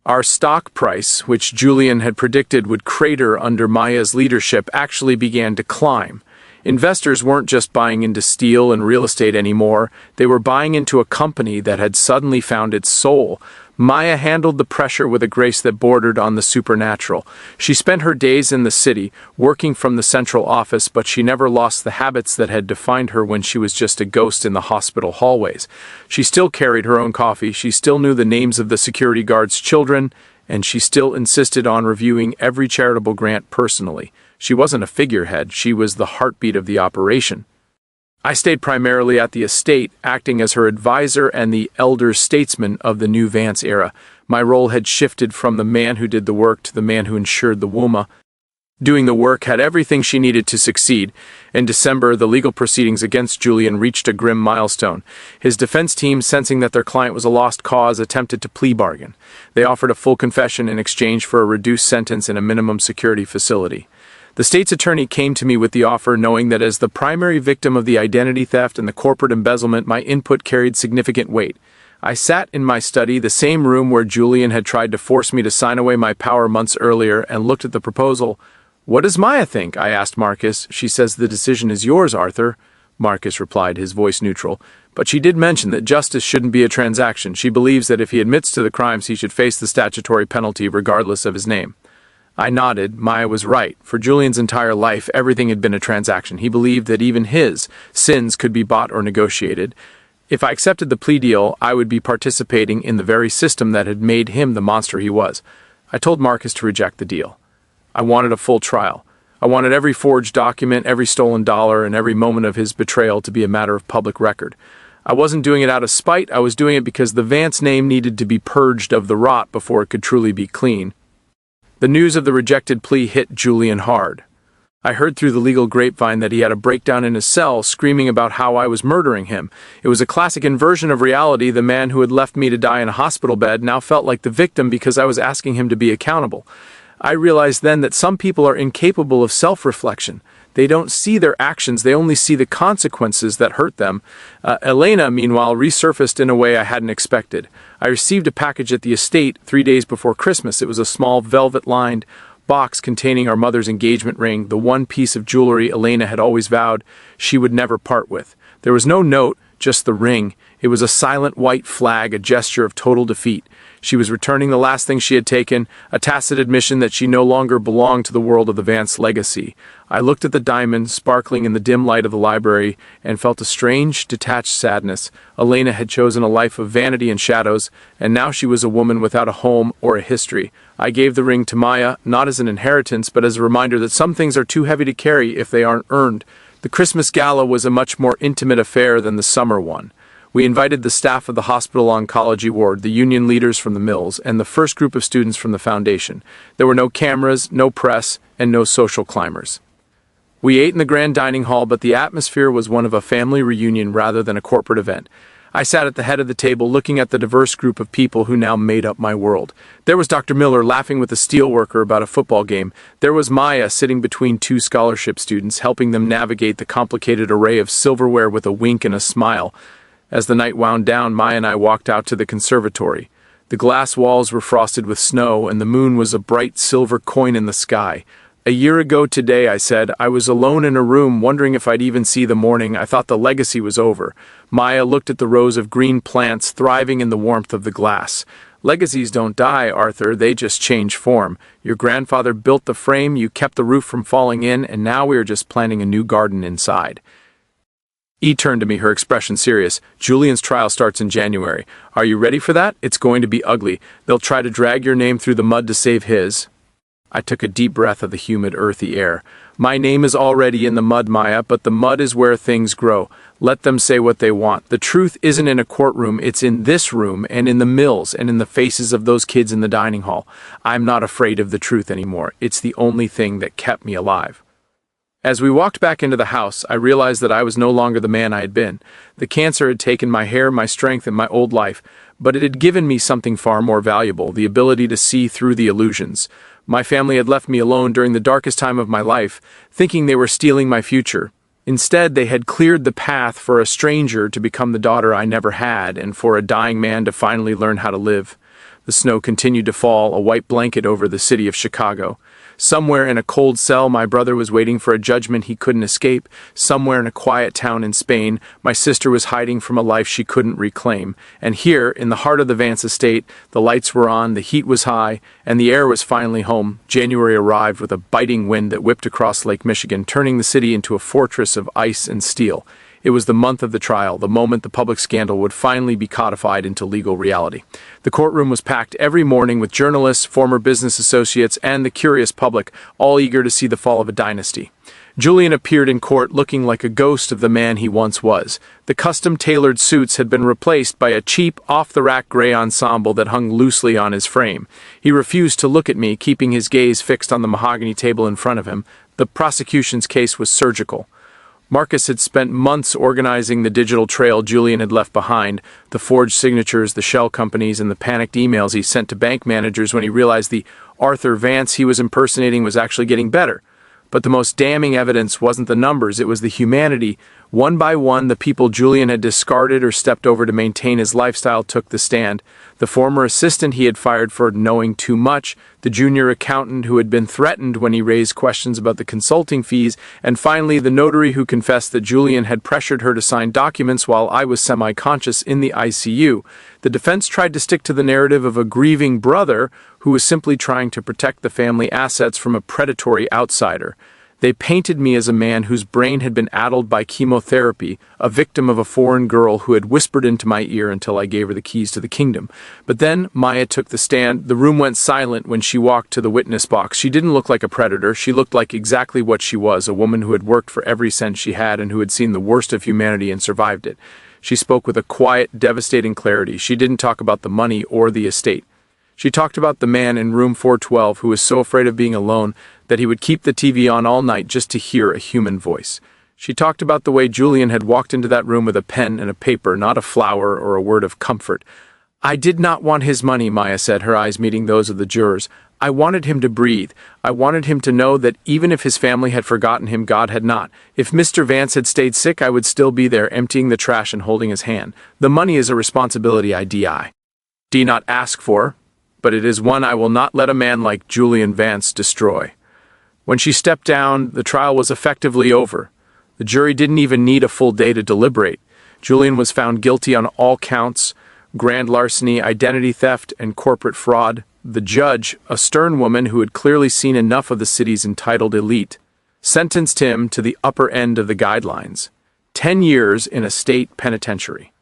Our stock price, which Julian had predicted would crater under Maya's leadership, actually began to climb. Investors weren't just buying into steel and real estate anymore, they were buying into a company that had suddenly found its soul. Maya handled the pressure with a grace that bordered on the supernatural. She spent her days in the city, working from the central office, but she never lost the habits that had defined her when she was just a ghost in the hospital hallways. She still carried her own coffee, she still knew the names of the security guards' children, and she still insisted on reviewing every charitable grant personally. She wasn't a figurehead, she was the heartbeat of the operation. I stayed primarily at the estate, acting as her advisor and the elder statesman of the new Vance era. My role had shifted from the man who did the work to the man who ensured the WUMA. Doing the work had everything she needed to succeed. In December, the legal proceedings against Julian reached a grim milestone. His defense team, sensing that their client was a lost cause, attempted to plea bargain. They offered a full confession in exchange for a reduced sentence in a minimum security facility. The state's attorney came to me with the offer, knowing that as the primary victim of the identity theft and the corporate embezzlement, my input carried significant weight. I sat in my study, the same room where Julian had tried to force me to sign away my power months earlier, and looked at the proposal. "What does Maya think?" I asked Marcus. "She says the decision is yours, Arthur," Marcus replied, his voice neutral. "But she did mention that justice shouldn't be a transaction. She believes that if he admits to the crimes, he should face the statutory penalty regardless of his name." I nodded. Maya was right. For Julian's entire life, everything had been a transaction. He believed that even his sins could be bought or negotiated. If I accepted the plea deal, I would be participating in the very system that had made him the monster he was. I told Marcus to reject the deal. I wanted a full trial. I wanted every forged document, every stolen dollar, and every moment of his betrayal to be a matter of public record. I wasn't doing it out of spite. I was doing it because the Vance name needed to be purged of the rot before it could truly be clean. The news of the rejected plea hit Julian hard. I heard through the legal grapevine that he had a breakdown in his cell, screaming about how I was murdering him. It was a classic inversion of reality. The man who had left me to die in a hospital bed now felt like the victim because I was asking him to be accountable. I realized then that some people are incapable of self-reflection. They don't see their actions, they only see the consequences that hurt them. Elena, meanwhile, resurfaced in a way I hadn't expected. I received a package at the estate 3 days before Christmas. It was a small velvet-lined box containing our mother's engagement ring, the one piece of jewelry Elena had always vowed she would never part with. There was no note, just the ring. It was a silent white flag, a gesture of total defeat. She was returning the last thing she had taken, a tacit admission that she no longer belonged to the world of the Vance legacy. I looked at the diamond, sparkling in the dim light of the library, and felt a strange, detached sadness. Elena had chosen a life of vanity and shadows, and now she was a woman without a home or a history. I gave the ring to Maya, not as an inheritance, but as a reminder that some things are too heavy to carry if they aren't earned. The Christmas gala was a much more intimate affair than the summer one. We invited the staff of the hospital oncology ward, the union leaders from the mills, and the first group of students from the foundation. There were no cameras, no press, and no social climbers. We ate in the grand dining hall, but the atmosphere was one of a family reunion rather than a corporate event. I sat at the head of the table looking at the diverse group of people who now made up my world. There was Dr. Miller laughing with a steelworker about a football game. There was Maya sitting between two scholarship students, helping them navigate the complicated array of silverware with a wink and a smile. As the night wound down, Maya and I walked out to the conservatory. The glass walls were frosted with snow, and the moon was a bright silver coin in the sky. "A year ago today," I said, "I was alone in a room, wondering if I'd even see the morning. I thought the legacy was over." Maya looked at the rows of green plants thriving in the warmth of the glass. "Legacies don't die, Arthur, they just change form. Your grandfather built the frame, you kept the roof from falling in, and now we are just planting a new garden inside." E turned to me, her expression serious. "Julian's trial starts in January. Are you ready for that? It's going to be ugly. They'll try to drag your name through the mud to save his." I took a deep breath of the humid, earthy air. My name is already in the mud, Maya, but the mud is where things grow. Let them say what they want. The truth isn't in a courtroom, it's in this room and in the mills and in the faces of those kids in the dining hall. I'm not afraid of the truth anymore. It's the only thing that kept me alive. As we walked back into the house, I realized that I was no longer the man I had been. The cancer had taken my hair, my strength, and my old life, but it had given me something far more valuable, the ability to see through the illusions. My family had left me alone during the darkest time of my life, thinking they were stealing my future. Instead, they had cleared the path for a stranger to become the daughter I never had, and for a dying man to finally learn how to live. The snow continued to fall, a white blanket over the city of Chicago. Somewhere in a cold cell, my brother was waiting for a judgment he couldn't escape. Somewhere in a quiet town in Spain, my sister was hiding from a life she couldn't reclaim. And here, in the heart of the Vance estate, the lights were on, the heat was high, and the air was finally home. January arrived with a biting wind that whipped across Lake Michigan, turning the city into a fortress of ice and steel. It was the month of the trial, the moment the public scandal would finally be codified into legal reality. The courtroom was packed every morning with journalists, former business associates, and the curious public, all eager to see the fall of a dynasty. Julian appeared in court looking like a ghost of the man he once was. The custom-tailored suits had been replaced by a cheap, off-the-rack gray ensemble that hung loosely on his frame. He refused to look at me, keeping his gaze fixed on the mahogany table in front of him. The prosecution's case was surgical. Marcus had spent months organizing the digital trail Julian had left behind, the forged signatures, the shell companies, and the panicked emails he sent to bank managers when he realized the Arthur Vance he was impersonating was actually getting better. But the most damning evidence wasn't the numbers, it was the humanity. One by one, the people Julian had discarded or stepped over to maintain his lifestyle took the stand. The former assistant he had fired for knowing too much, the junior accountant who had been threatened when he raised questions about the consulting fees, and finally the notary who confessed that Julian had pressured her to sign documents while I was semi-conscious in the ICU. The defense tried to stick to the narrative of a grieving brother who was simply trying to protect the family assets from a predatory outsider. They painted me as a man whose brain had been addled by chemotherapy, a victim of a foreign girl who had whispered into my ear until I gave her the keys to the kingdom. But then Maya took the stand. The room went silent when she walked to the witness box. She didn't look like a predator. She looked like exactly what she was, a woman who had worked for every cent she had and who had seen the worst of humanity and survived it. She spoke with a quiet, devastating clarity. She didn't talk about the money or the estate. She talked about the man in room 412 who was so afraid of being alone that he would keep the TV on all night just to hear a human voice. She talked about the way Julian had walked into that room with a pen and a paper, not a flower or a word of comfort. I did not want his money, Maya said, her eyes meeting those of the jurors. I wanted him to breathe. I wanted him to know that even if his family had forgotten him, God had not. If Mr. Vance had stayed sick, I would still be there, emptying the trash and holding his hand. The money is a responsibility I do not ask for, but it is one I will not let a man like Julian Vance destroy. When she stepped down, the trial was effectively over. The jury didn't even need a full day to deliberate. Julian was found guilty on all counts: grand larceny, identity theft, and corporate fraud. The judge, a stern woman who had clearly seen enough of the city's entitled elite, sentenced him to the upper end of the guidelines: 10 years in a state penitentiary.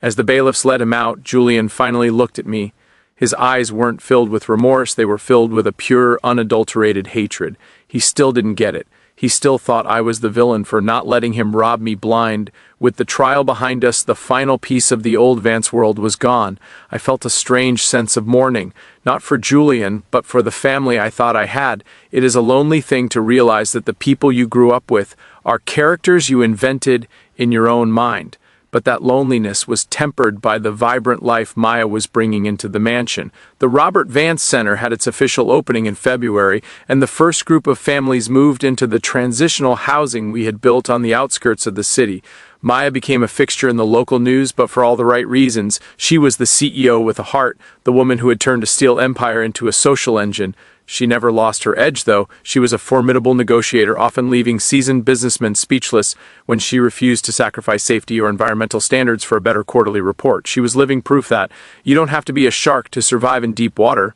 As the bailiffs let him out, Julian finally looked at me. His eyes weren't filled with remorse, they were filled with a pure, unadulterated hatred. He still didn't get it. He still thought I was the villain for not letting him rob me blind. With the trial behind us, the final piece of the old Vance world was gone. I felt a strange sense of mourning, not for Julian, but for the family I thought I had. It is a lonely thing to realize that the people you grew up with are characters you invented in your own mind. But that loneliness was tempered by the vibrant life Maya was bringing into the mansion. The Robert Vance Center had its official opening in February, and the first group of families moved into the transitional housing we had built on the outskirts of the city. Maya became a fixture in the local news, but for all the right reasons. She was the CEO with a heart, the woman who had turned a steel empire into a social engine. She never lost her edge, though. She was a formidable negotiator, often leaving seasoned businessmen speechless when she refused to sacrifice safety or environmental standards for a better quarterly report. She was living proof that you don't have to be a shark to survive in deep water.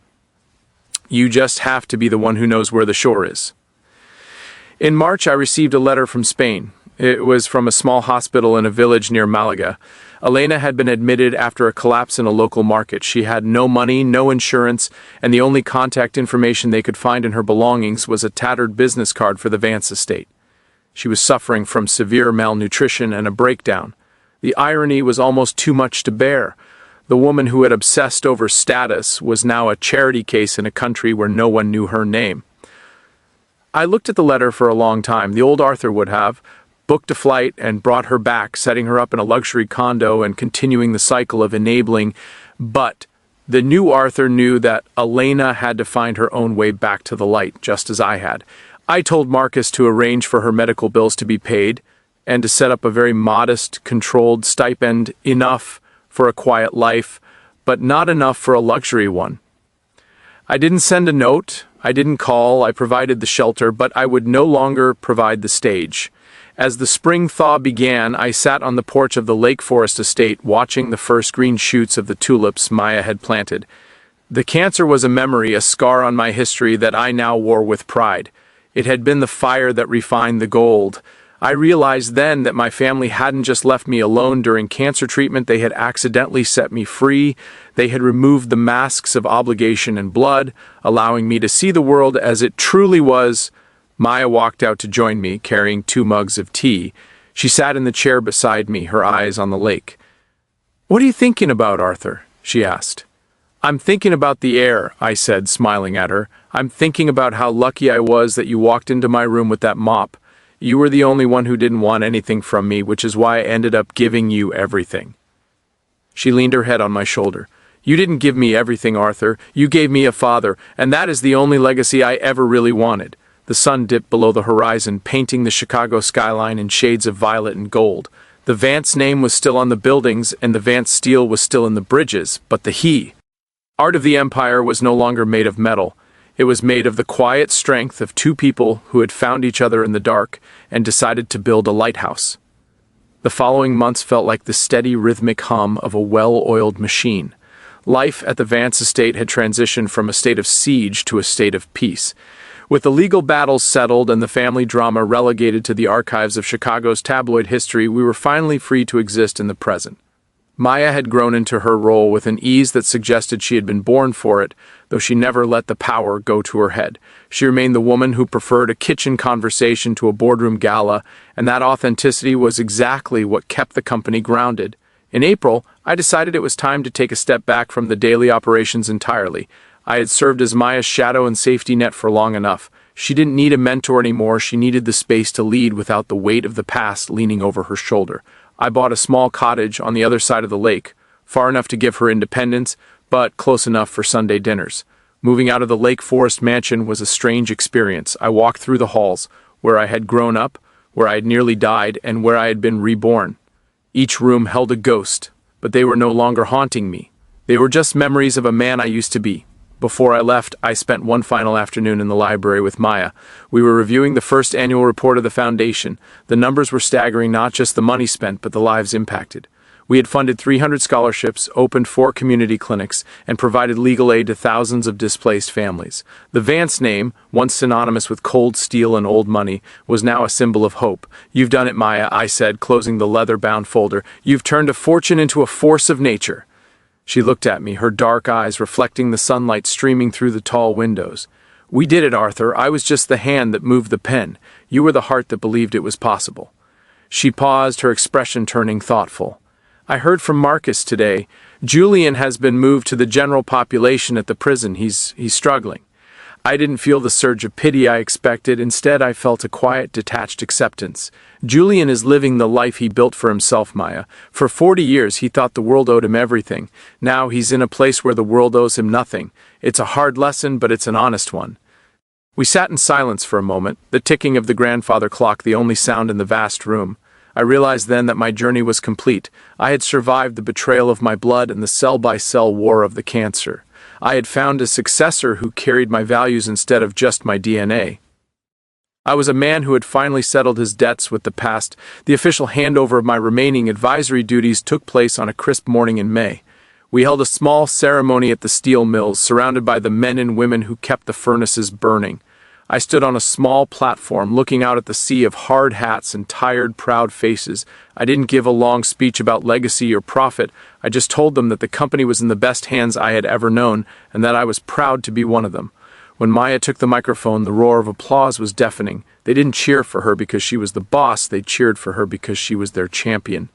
You just have to be the one who knows where the shore is. In March, I received a letter from Spain. It was from a small hospital in a village near Malaga. Elena had been admitted after a collapse in a local market. She had no money, no insurance, and the only contact information they could find in her belongings was a tattered business card for the Vance estate. She was suffering from severe malnutrition and a breakdown. The irony was almost too much to bear. The woman who had obsessed over status was now a charity case in a country where no one knew her name. I looked at the letter for a long time. The old Arthur would have booked a flight and brought her back, setting her up in a luxury condo and continuing the cycle of enabling. But the new Arthur knew that Elena had to find her own way back to the light, just as I had. I told Marcus to arrange for her medical bills to be paid and to set up a very modest, controlled stipend, enough for a quiet life, but not enough for a luxury one. I didn't send a note, I didn't call, I provided the shelter, but I would no longer provide the stage. As the spring thaw began, I sat on the porch of the Lake Forest estate watching the first green shoots of the tulips Maya had planted. The cancer was a memory, a scar on my history that I now wore with pride. It had been the fire that refined the gold. I realized then that my family hadn't just left me alone during cancer treatment, they had accidentally set me free. They had removed the masks of obligation and blood, allowing me to see the world as it truly was. Maya walked out to join me, carrying 2 mugs of tea. She sat in the chair beside me, her eyes on the lake. "What are you thinking about, Arthur?" she asked. "I'm thinking about the heir," I said, smiling at her. "I'm thinking about how lucky I was that you walked into my room with that mop. You were the only one who didn't want anything from me, which is why I ended up giving you everything." She leaned her head on my shoulder. "You didn't give me everything, Arthur. You gave me a father, and that is the only legacy I ever really wanted." The sun dipped below the horizon, painting the Chicago skyline in shades of violet and gold. The Vance name was still on the buildings, and the Vance steel was still in the bridges, but the art of the empire was no longer made of metal. It was made of the quiet strength of 2 people who had found each other in the dark and decided to build a lighthouse. The following months felt like the steady, rhythmic hum of a well-oiled machine. Life at the Vance estate had transitioned from a state of siege to a state of peace. With the legal battles settled and the family drama relegated to the archives of Chicago's tabloid history, we were finally free to exist in the present. Maya had grown into her role with an ease that suggested she had been born for it, though she never let the power go to her head. She remained the woman who preferred a kitchen conversation to a boardroom gala, and that authenticity was exactly what kept the company grounded. In April, I decided it was time to take a step back from the daily operations entirely. I had served as Maya's shadow and safety net for long enough. She didn't need a mentor anymore, she needed the space to lead without the weight of the past leaning over her shoulder. I bought a small cottage on the other side of the lake, far enough to give her independence, but close enough for Sunday dinners. Moving out of the Lake Forest mansion was a strange experience. I walked through the halls, where I had grown up, where I had nearly died, and where I had been reborn. Each room held a ghost, but they were no longer haunting me. They were just memories of a man I used to be. Before I left, I spent one final afternoon in the library with Maya. We were reviewing the first annual report of the foundation. The numbers were staggering, not just the money spent, but the lives impacted. We had funded 300 scholarships, opened 4 community clinics, and provided legal aid to thousands of displaced families. The Vance name, once synonymous with cold steel and old money, was now a symbol of hope. "You've done it, Maya," I said, closing the leather-bound folder. "You've turned a fortune into a force of nature." She looked at me, her dark eyes reflecting the sunlight streaming through the tall windows. "We did it, Arthur. I was just the hand that moved the pen. You were the heart that believed it was possible." She paused, her expression turning thoughtful. "I heard from Marcus today. Julian has been moved to the general population at the prison. He's struggling." I didn't feel the surge of pity I expected. Instead, I felt a quiet, detached acceptance. Julian is living the life he built for himself, Maya. For 40 years, he thought the world owed him everything. Now he's in a place where the world owes him nothing. It's a hard lesson, but it's an honest one. We sat in silence for a moment, the ticking of the grandfather clock the only sound in the vast room. I realized then that my journey was complete. I had survived the betrayal of my blood and the cell-by-cell war of the cancer. I had found a successor who carried my values instead of just my DNA. I was a man who had finally settled his debts with the past. The official handover of my remaining advisory duties took place on a crisp morning in May. We held a small ceremony at the steel mills, surrounded by the men and women who kept the furnaces burning. I stood on a small platform looking out at the sea of hard hats and tired, proud faces. I didn't give a long speech about legacy or profit. I just told them that the company was in the best hands I had ever known and that I was proud to be one of them. When Maya took the microphone, the roar of applause was deafening. They didn't cheer for her because she was the boss, they cheered for her because she was their champion.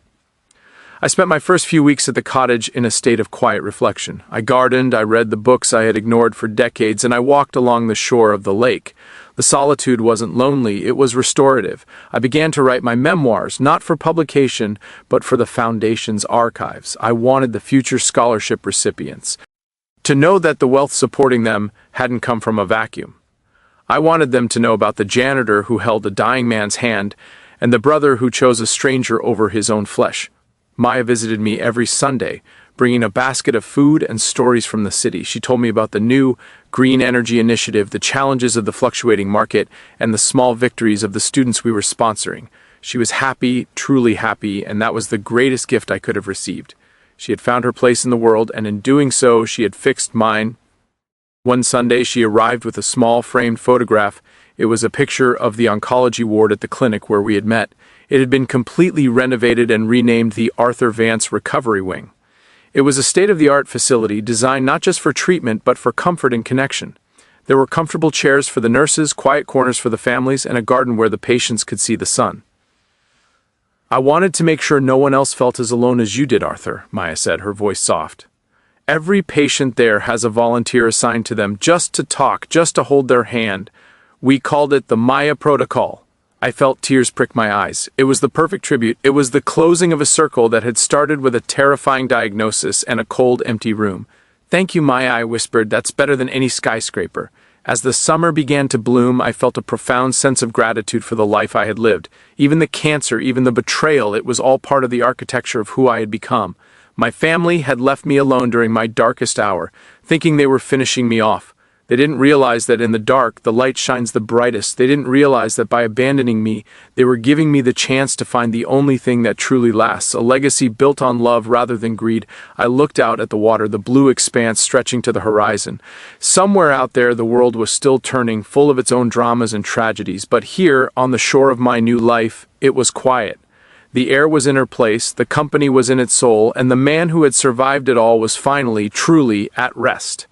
I spent my first few weeks at the cottage in a state of quiet reflection. I gardened, I read the books I had ignored for decades, and I walked along the shore of the lake. The solitude wasn't lonely, it was restorative. I began to write my memoirs, not for publication, but for the Foundation's archives. I wanted the future scholarship recipients to know that the wealth supporting them hadn't come from a vacuum. I wanted them to know about the janitor who held a dying man's hand and the brother who chose a stranger over his own flesh. Maya visited me every Sunday, bringing a basket of food and stories from the city. She told me about the new green energy initiative, the challenges of the fluctuating market, and the small victories of the students we were sponsoring. She was happy, truly happy, and that was the greatest gift I could have received. She had found her place in the world, and in doing so, she had fixed mine. One Sunday, she arrived with a small framed photograph. It was a picture of the oncology ward at the clinic where we had met. It had been completely renovated and renamed the Arthur Vance Recovery Wing. It was a state-of-the-art facility designed not just for treatment but for comfort and connection. There were comfortable chairs for the nurses, quiet corners for the families, and a garden where the patients could see the sun. "I wanted to make sure no one else felt as alone as you did, Arthur," Maya said, her voice soft. "Every patient there has a volunteer assigned to them just to talk, just to hold their hand. We called it the Maya Protocol." I felt tears prick my eyes. It was the perfect tribute. It was the closing of a circle that had started with a terrifying diagnosis and a cold, empty room. "Thank you, Maya," I whispered. "That's better than any skyscraper." As the summer began to bloom, I felt a profound sense of gratitude for the life I had lived. Even the cancer, even the betrayal, it was all part of the architecture of who I had become. My family had left me alone during my darkest hour, thinking they were finishing me off. They didn't realize that in the dark, the light shines the brightest. They didn't realize that by abandoning me, they were giving me the chance to find the only thing that truly lasts, a legacy built on love rather than greed. I looked out at the water, the blue expanse stretching to the horizon. Somewhere out there, the world was still turning, full of its own dramas and tragedies. But here, on the shore of my new life, it was quiet. The air was in her place, the company was in its soul, and the man who had survived it all was finally, truly, at rest.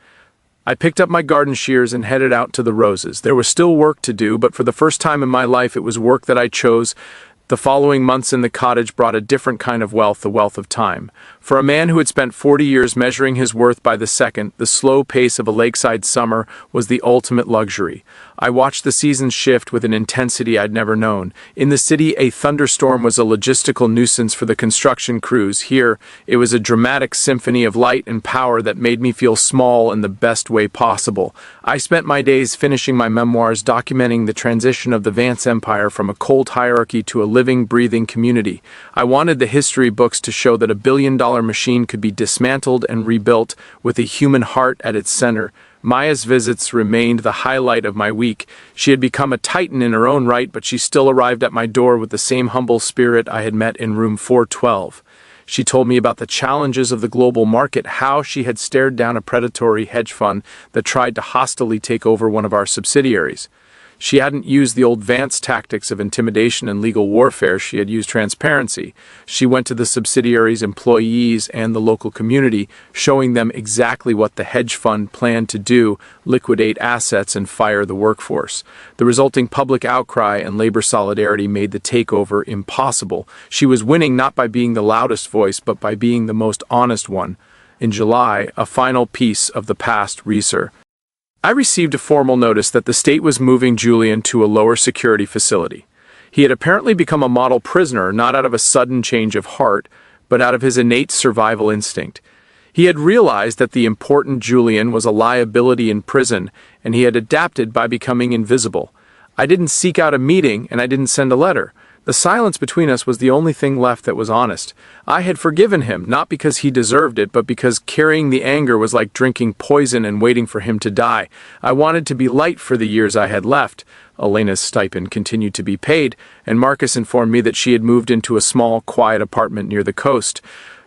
I picked up my garden shears and headed out to the roses. There was still work to do, but for the first time in my life it was work that I chose. The following months in the cottage brought a different kind of wealth, the wealth of time. For a man who had spent 40 years measuring his worth by the second, the slow pace of a lakeside summer was the ultimate luxury. I watched the seasons shift with an intensity I'd never known. In the city, a thunderstorm was a logistical nuisance for the construction crews. Here, it was a dramatic symphony of light and power that made me feel small in the best way possible. I spent my days finishing my memoirs, documenting the transition of the Vance Empire from a cold hierarchy to a living, breathing community. I wanted the history books to show that a billion-dollar machine could be dismantled and rebuilt with a human heart at its center. Maya's visits remained the highlight of my week. She had become a titan in her own right, but she still arrived at my door with the same humble spirit I had met in room 412. She told me about the challenges of the global market, how she had stared down a predatory hedge fund that tried to hostilely take over one of our subsidiaries. She hadn't used the old Vance tactics of intimidation and legal warfare. She had used transparency. She went to the subsidiary's employees and the local community, showing them exactly what the hedge fund planned to do: liquidate assets and fire the workforce. The resulting public outcry and labor solidarity made the takeover impossible. She was winning not by being the loudest voice, but by being the most honest one. In July, a final piece of the past research. I received a formal notice that the state was moving Julian to a lower security facility. He had apparently become a model prisoner, not out of a sudden change of heart, but out of his innate survival instinct. He had realized that the important Julian was a liability in prison, and he had adapted by becoming invisible. I didn't seek out a meeting, and I didn't send a letter. The silence between us was the only thing left that was honest. I had forgiven him, not because he deserved it, but because carrying the anger was like drinking poison and waiting for him to die. I wanted to be light for the years I had left. Elena's stipend continued to be paid, and Marcus informed me that she had moved into a small, quiet apartment near the coast.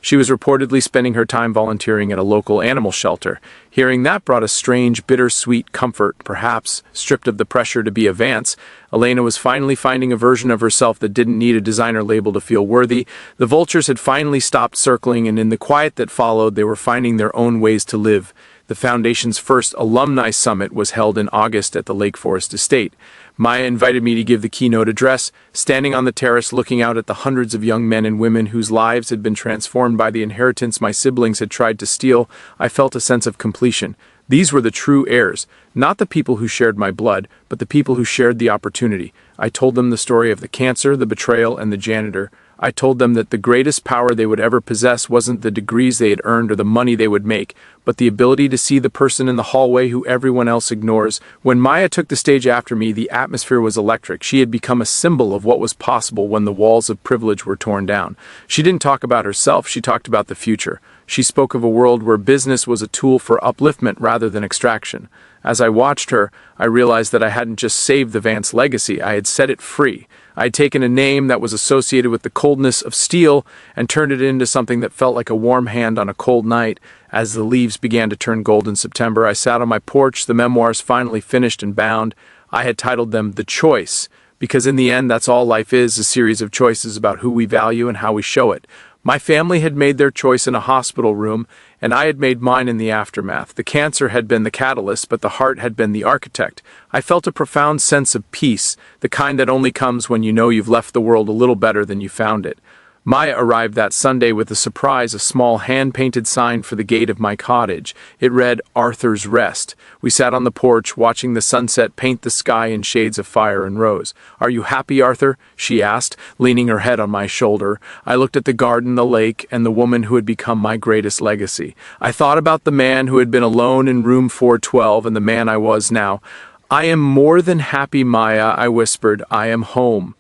She was reportedly spending her time volunteering at a local animal shelter. Hearing that brought a strange, bittersweet comfort. Perhaps, stripped of the pressure to be a Vance, Elena was finally finding a version of herself that didn't need a designer label to feel worthy. The vultures had finally stopped circling, and in the quiet that followed, they were finding their own ways to live. The Foundation's first alumni summit was held in August at the Lake Forest Estate. Maya invited me to give the keynote address. Standing on the terrace looking out at the hundreds of young men and women whose lives had been transformed by the inheritance my siblings had tried to steal, I felt a sense of completion. These were the true heirs, not the people who shared my blood, but the people who shared the opportunity. I told them the story of the cancer, the betrayal, and the janitor. I told them that the greatest power they would ever possess wasn't the degrees they had earned or the money they would make, but the ability to see the person in the hallway who everyone else ignores. When Maya took the stage after me, the atmosphere was electric. She had become a symbol of what was possible when the walls of privilege were torn down. She didn't talk about herself, she talked about the future. She spoke of a world where business was a tool for upliftment rather than extraction. As I watched her, I realized that I hadn't just saved the Vance legacy, I had set it free. I had taken a name that was associated with the coldness of steel and turned it into something that felt like a warm hand on a cold night. As the leaves began to turn gold in September, I sat on my porch, the memoirs finally finished and bound. I had titled them The Choice, because in the end that's all life is, a series of choices about who we value and how we show it. My family had made their choice in a hospital room, and I had made mine in the aftermath. The cancer had been the catalyst, but the heart had been the architect. I felt a profound sense of peace, the kind that only comes when you know you've left the world a little better than you found it. Maya arrived that Sunday with a surprise, a small hand-painted sign for the gate of my cottage. It read, Arthur's Rest. We sat on the porch, watching the sunset paint the sky in shades of fire and rose. Are you happy, Arthur? She asked, leaning her head on my shoulder. I looked at the garden, the lake, and the woman who had become my greatest legacy. I thought about the man who had been alone in room 412 and the man I was now. I am more than happy, Maya, I whispered. I am home.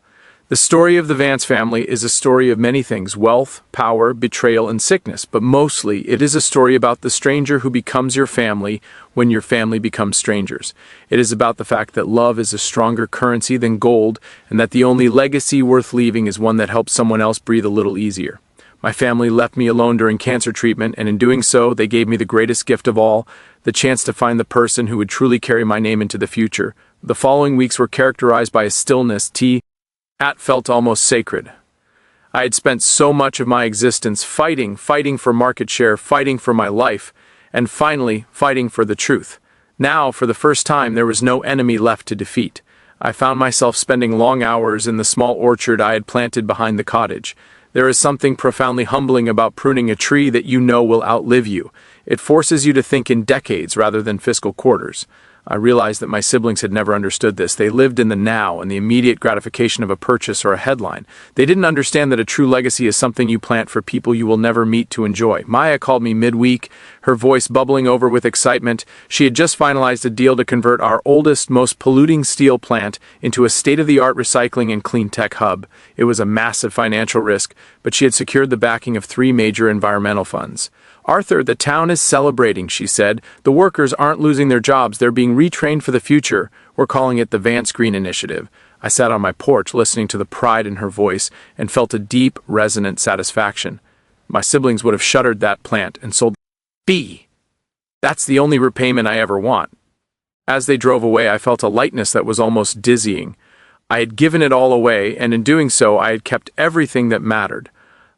The story of the Vance family is a story of many things: wealth, power, betrayal, and sickness, but mostly it is a story about the stranger who becomes your family when your family becomes strangers. It is about the fact that love is a stronger currency than gold, and that the only legacy worth leaving is one that helps someone else breathe a little easier. My family left me alone during cancer treatment, and in doing so, they gave me the greatest gift of all, the chance to find the person who would truly carry my name into the future. The following weeks were characterized by a stillness that felt almost sacred. I had spent so much of my existence fighting for market share, fighting for my life, and finally fighting for the truth. Now, for the first time, there was no enemy left to defeat. I found myself spending long hours in the small orchard I had planted behind the cottage. There is something profoundly humbling about pruning a tree that you know will outlive you. It forces you to think in decades rather than fiscal quarters. I realized that my siblings had never understood this. They lived in the now and the immediate gratification of a purchase or a headline. They didn't understand that a true legacy is something you plant for people you will never meet to enjoy. Maya called me midweek, her voice bubbling over with excitement. She had just finalized a deal to convert our oldest, most polluting steel plant into a state-of-the-art recycling and clean tech hub. It was a massive financial risk, but she had secured the backing of 3 major environmental funds. Arthur, the town is celebrating, she said. The workers aren't losing their jobs, they're being retrained for the future. We're calling it the Vance Green Initiative. I sat on my porch listening to the pride in her voice and felt a deep, resonant satisfaction. My siblings would have shuttered that plant and sold B. That's the only repayment I ever want. As they drove away, I felt a lightness that was almost dizzying. I had given it all away, and in doing so, I had kept everything that mattered.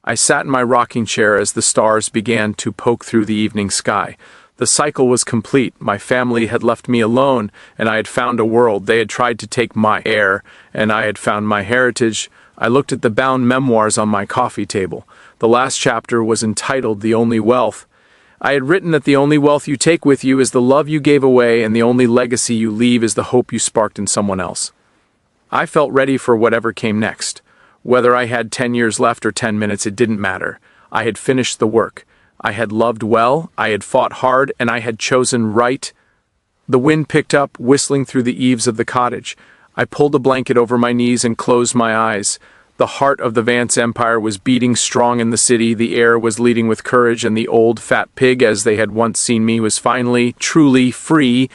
I sat in my rocking chair as the stars began to poke through the evening sky. The cycle was complete. My family had left me alone, and I had found a world. They had tried to take my heir, and I had found my heritage. I looked at the bound memoirs on my coffee table. The last chapter was entitled The Only Wealth. I had written that the only wealth you take with you is the love you gave away, and the only legacy you leave is the hope you sparked in someone else. I felt ready for whatever came next. Whether I had 10 years left or 10 minutes, it didn't matter. I had finished the work. I had loved well, I had fought hard, and I had chosen right. The wind picked up, whistling through the eaves of the cottage. I pulled a blanket over my knees and closed my eyes. The heart of the Vance Empire was beating strong in the city, the air was leading with courage, and the old fat pig, as they had once seen me, was finally, truly free.